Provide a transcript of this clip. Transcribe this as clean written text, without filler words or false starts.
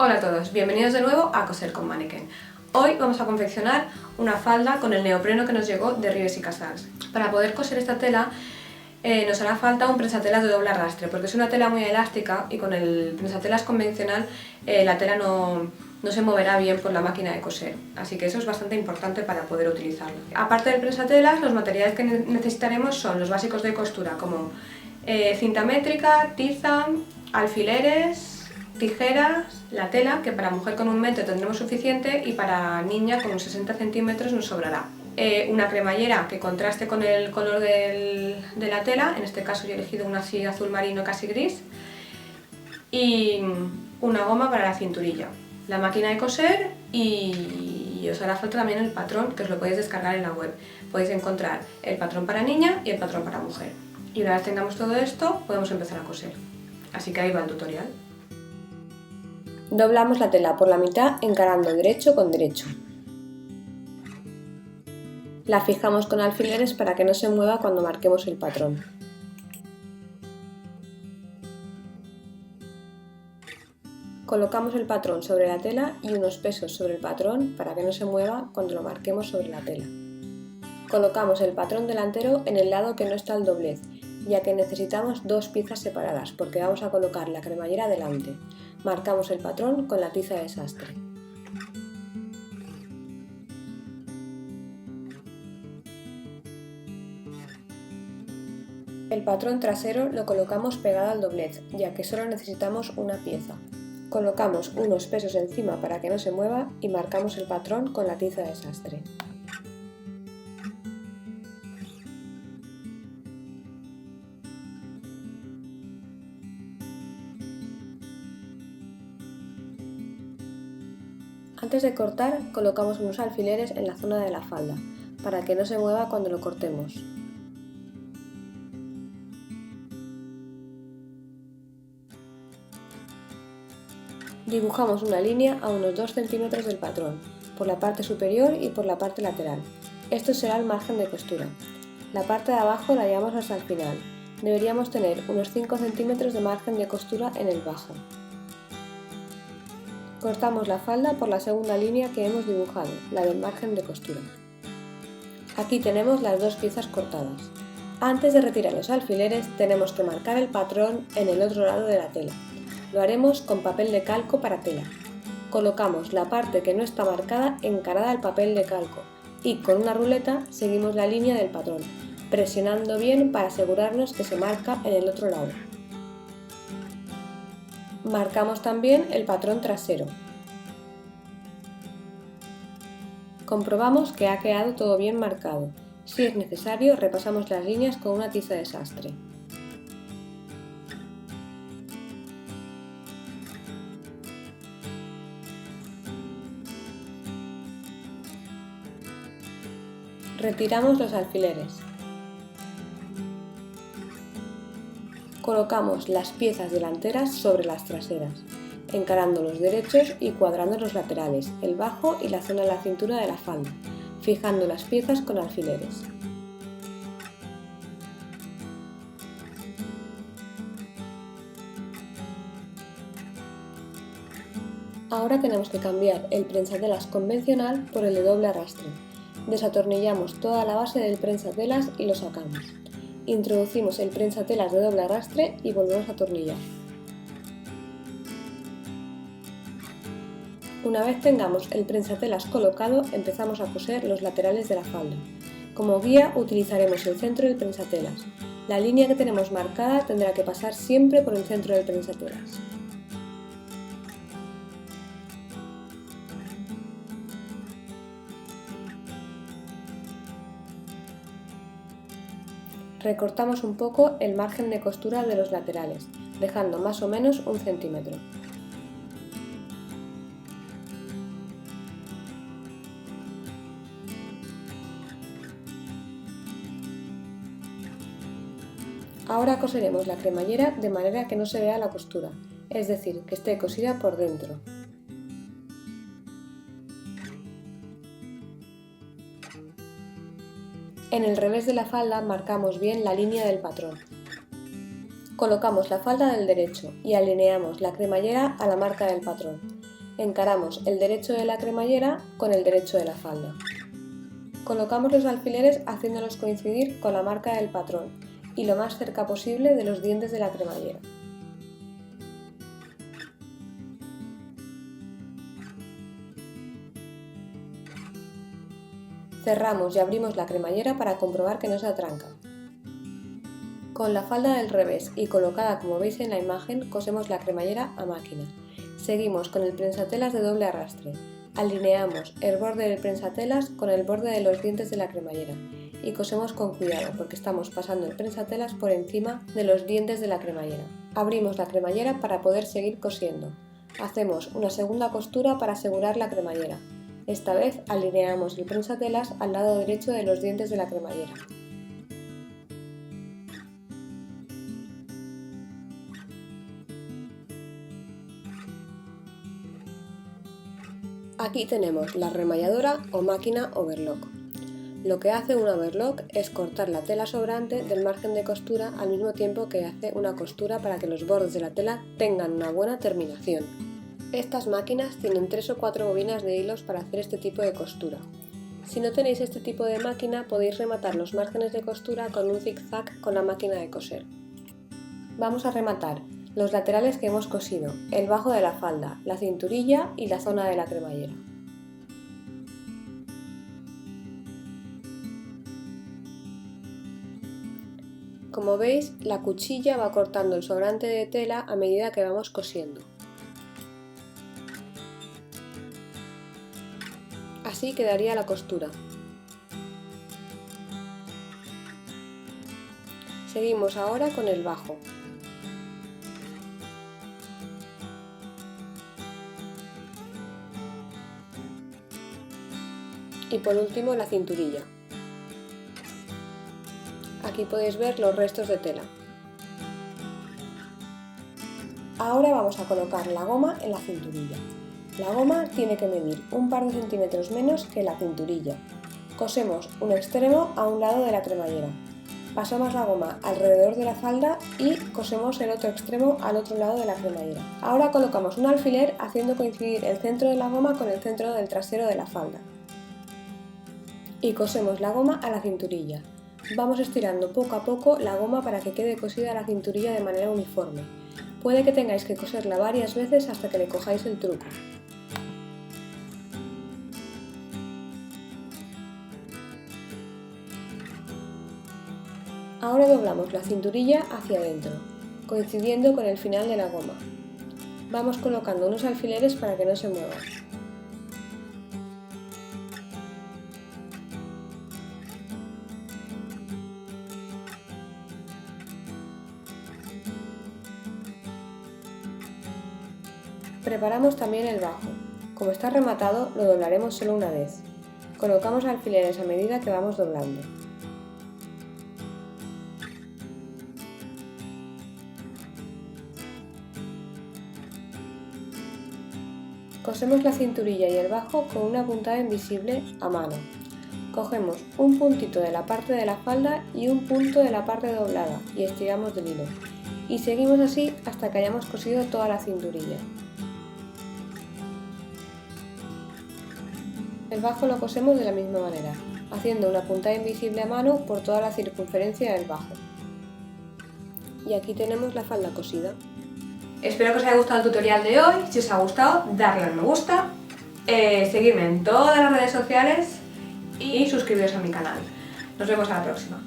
Hola a todos, bienvenidos de nuevo a Coser con Mannequin. Hoy vamos a confeccionar una falda con el neopreno que nos llegó de Ribes y Casals. Para poder coser esta tela nos hará falta un prensatelas de doble arrastre, porque es una tela muy elástica y con el prensatelas convencional la tela no se moverá bien por la máquina de coser, así que eso es bastante importante para poder utilizarlo. Aparte del prensatelas, los materiales que necesitaremos son los básicos de costura como cinta métrica, tiza, alfileres, tijeras, la tela, que para mujer con 1 metro tendremos suficiente y para niña con 60 centímetros nos sobrará. Una cremallera que contraste con el color de la tela, en este caso yo he elegido una así azul marino casi gris, y una goma para la cinturilla, la máquina de coser y os hará falta también el patrón, que os lo podéis descargar en la web. Podéis encontrar el patrón para niña y el patrón para mujer. Y una vez tengamos todo esto podemos empezar a coser. Así que ahí va el tutorial. Doblamos la tela por la mitad encarando derecho con derecho. La fijamos con alfileres para que no se mueva cuando marquemos el patrón. Colocamos el patrón sobre la tela y unos pesos sobre el patrón para que no se mueva cuando lo marquemos sobre la tela. Colocamos el patrón delantero en el lado que no está el doblez, ya que necesitamos 2 piezas separadas porque vamos a colocar la cremallera delante. Marcamos el patrón con la tiza de sastre. El patrón trasero lo colocamos pegado al doblez, ya que solo necesitamos una pieza. Colocamos unos pesos encima para que no se mueva y marcamos el patrón con la tiza de sastre. Antes de cortar, colocamos unos alfileres en la zona de la falda, para que no se mueva cuando lo cortemos. Dibujamos una línea a unos 2 centímetros del patrón, por la parte superior y por la parte lateral. Esto será el margen de costura. La parte de abajo la llevamos hasta el final. Deberíamos tener unos 5 centímetros de margen de costura en el bajo. Cortamos la falda por la segunda línea que hemos dibujado, la del margen de costura. Aquí tenemos las 2 piezas cortadas. Antes de retirar los alfileres tenemos que marcar el patrón en el otro lado de la tela. Lo haremos con papel de calco para tela. Colocamos la parte que no está marcada encarada al papel de calco y con una ruleta seguimos la línea del patrón, presionando bien para asegurarnos que se marca en el otro lado. Marcamos también el patrón trasero. Comprobamos que ha quedado todo bien marcado. Si es necesario, repasamos las líneas con una tiza de sastre. Retiramos los alfileres. Colocamos las piezas delanteras sobre las traseras, encarando los derechos y cuadrando los laterales, el bajo y la zona de la cintura de la falda, fijando las piezas con alfileres. Ahora tenemos que cambiar el prensatelas convencional por el de doble arrastre. Desatornillamos toda la base del prensatelas y lo sacamos. Introducimos el prensatelas de doble arrastre y volvemos a atornillar. Una vez tengamos el prensatelas colocado, empezamos a coser los laterales de la falda. Como guía utilizaremos el centro del prensatelas. La línea que tenemos marcada tendrá que pasar siempre por el centro del prensatelas. Recortamos un poco el margen de costura de los laterales, dejando más o menos 1 centímetro. Ahora coseremos la cremallera de manera que no se vea la costura, es decir, que esté cosida por dentro. En el revés de la falda marcamos bien la línea del patrón. Colocamos la falda del derecho y alineamos la cremallera a la marca del patrón. Encaramos el derecho de la cremallera con el derecho de la falda. Colocamos los alfileres haciéndolos coincidir con la marca del patrón y lo más cerca posible de los dientes de la cremallera. Cerramos y abrimos la cremallera para comprobar que no se atranca. Con la falda del revés y colocada como veis en la imagen, cosemos la cremallera a máquina. Seguimos con el prensatelas de doble arrastre. Alineamos el borde del prensatelas con el borde de los dientes de la cremallera y cosemos con cuidado porque estamos pasando el prensatelas por encima de los dientes de la cremallera. Abrimos la cremallera para poder seguir cosiendo. Hacemos una segunda costura para asegurar la cremallera. Esta vez alineamos el prensatelas al lado derecho de los dientes de la cremallera. Aquí tenemos la remalladora o máquina overlock. Lo que hace un overlock es cortar la tela sobrante del margen de costura al mismo tiempo que hace una costura para que los bordes de la tela tengan una buena terminación. Estas máquinas tienen 3 o 4 bobinas de hilos para hacer este tipo de costura. Si no tenéis este tipo de máquina, podéis rematar los márgenes de costura con un zigzag con la máquina de coser. Vamos a rematar los laterales que hemos cosido, el bajo de la falda, la cinturilla y la zona de la cremallera. Como veis, la cuchilla va cortando el sobrante de tela a medida que vamos cosiendo. Así quedaría la costura. Seguimos ahora con el bajo. Y por último la cinturilla. Aquí podéis ver los restos de tela. Ahora vamos a colocar la goma en la cinturilla. La goma tiene que medir un par de centímetros menos que la cinturilla. Cosemos un extremo a un lado de la cremallera. Pasamos la goma alrededor de la falda y cosemos el otro extremo al otro lado de la cremallera. Ahora colocamos un alfiler haciendo coincidir el centro de la goma con el centro del trasero de la falda. Y cosemos la goma a la cinturilla. Vamos estirando poco a poco la goma para que quede cosida la cinturilla de manera uniforme. Puede que tengáis que coserla varias veces hasta que le cojáis el truco. Ahora doblamos la cinturilla hacia adentro, coincidiendo con el final de la goma. Vamos colocando unos alfileres para que no se muevan. Preparamos también el bajo. Como está rematado, lo doblaremos solo una vez. Colocamos alfileres a medida que vamos doblando. Cosemos la cinturilla y el bajo con una puntada invisible a mano. Cogemos un puntito de la parte de la falda y un punto de la parte doblada y estiramos del hilo. Y seguimos así hasta que hayamos cosido toda la cinturilla. El bajo lo cosemos de la misma manera, haciendo una puntada invisible a mano por toda la circunferencia del bajo. Y aquí tenemos la falda cosida. Espero que os haya gustado el tutorial de hoy. Si os ha gustado, darle al me gusta, seguirme en todas las redes sociales y suscribiros a mi canal. Nos vemos a la próxima.